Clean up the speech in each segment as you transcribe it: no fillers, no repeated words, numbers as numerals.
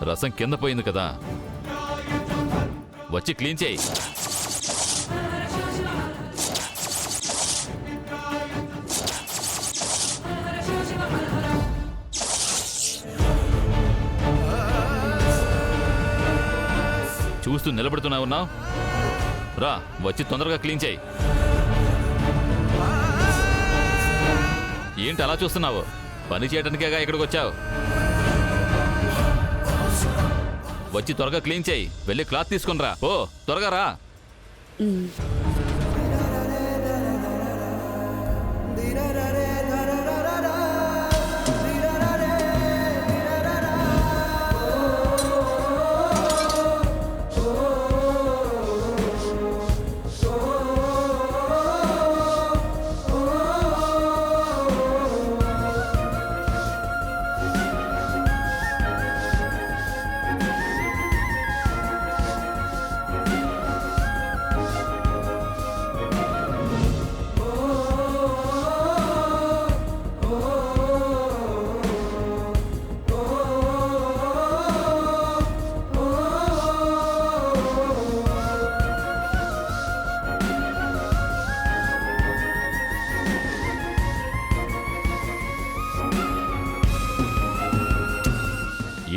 రసం కింద పోయింది కదా, వచ్చి క్లీన్ చేయి. చూస్తూ నిలబడుతున్నావున్నావు, రా వచ్చి తొందరగా క్లీన్ చేయి. ఏంటి అలా చూస్తున్నావు? పని చేయడానికేగా ఇక్కడికి వచ్చావు. వచ్చి త్వరగా క్లీన్ చేయి. వెళ్ళి క్లాత్ తీసుకుని రా. ఓ త్వరగా రా.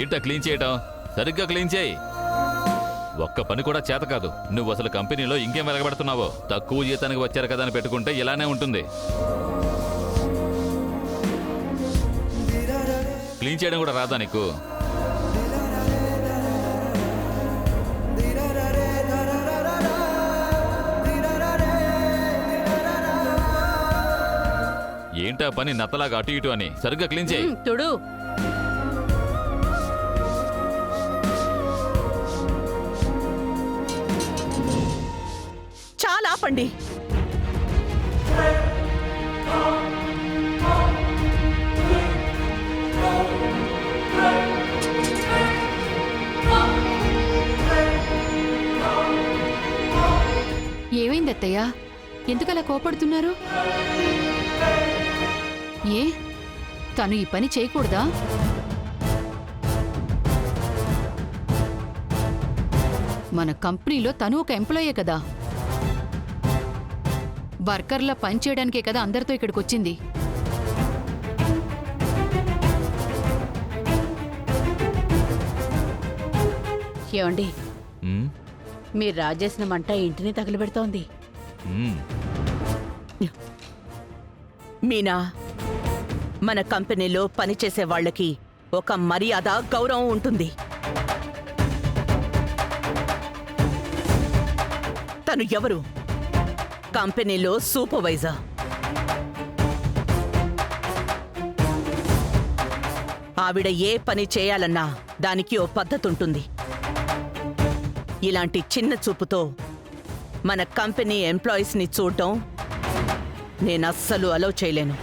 ఏంటా క్లీన్ చేయటం? సరిగ్గా క్లీన్ చేయి. ఒక్క పని కూడా చేత కాదు. నువ్వు అసలు కంపెనీలో ఇంకేం వెలగబెడుతున్నావో. తక్కువ జీతానికి వచ్చారు కదా అని పెట్టుకుంటే ఇలానే ఉంటుంది. క్లీన్ చేయడం కూడా రాదా నీకు? ఏంటా పని నత్తలాగా అటు ఇటు అని? సరిగ్గా క్లీన్ చేయి. చూడు, చాలా ఆపండి. ఏమైంది అత్తయ్య? ఎందుకలా కోపడుతున్నారు? ఏ తను ఈ పని చేయకూడదా? మన కంపెనీలో తను ఒక ఎంప్లాయే కదా. వర్కర్లా పనిచేయడానికే కదా అందరితో ఇక్కడికి వచ్చింది. ఏమండి, ఉమ్, మీరు రాజేసిన మంట ఇంటిని తగలబెడుతోంది. ఉమ్. మీనా, మన కంపెనీలో పనిచేసే వాళ్ళకి ఒక మర్యాద, గౌరవం ఉంటుంది. తను ఎవరు? కంపెనీలో సూపర్వైజర్. ఆవిడ ఏ పని చేయాలన్నా దానికి ఓ పద్ధతి ఉంటుంది. ఇలాంటి చిన్న చూపుతో మన కంపెనీ ఎంప్లాయీస్ని చూడటం నేను అస్సలు అలౌ చేయలేను.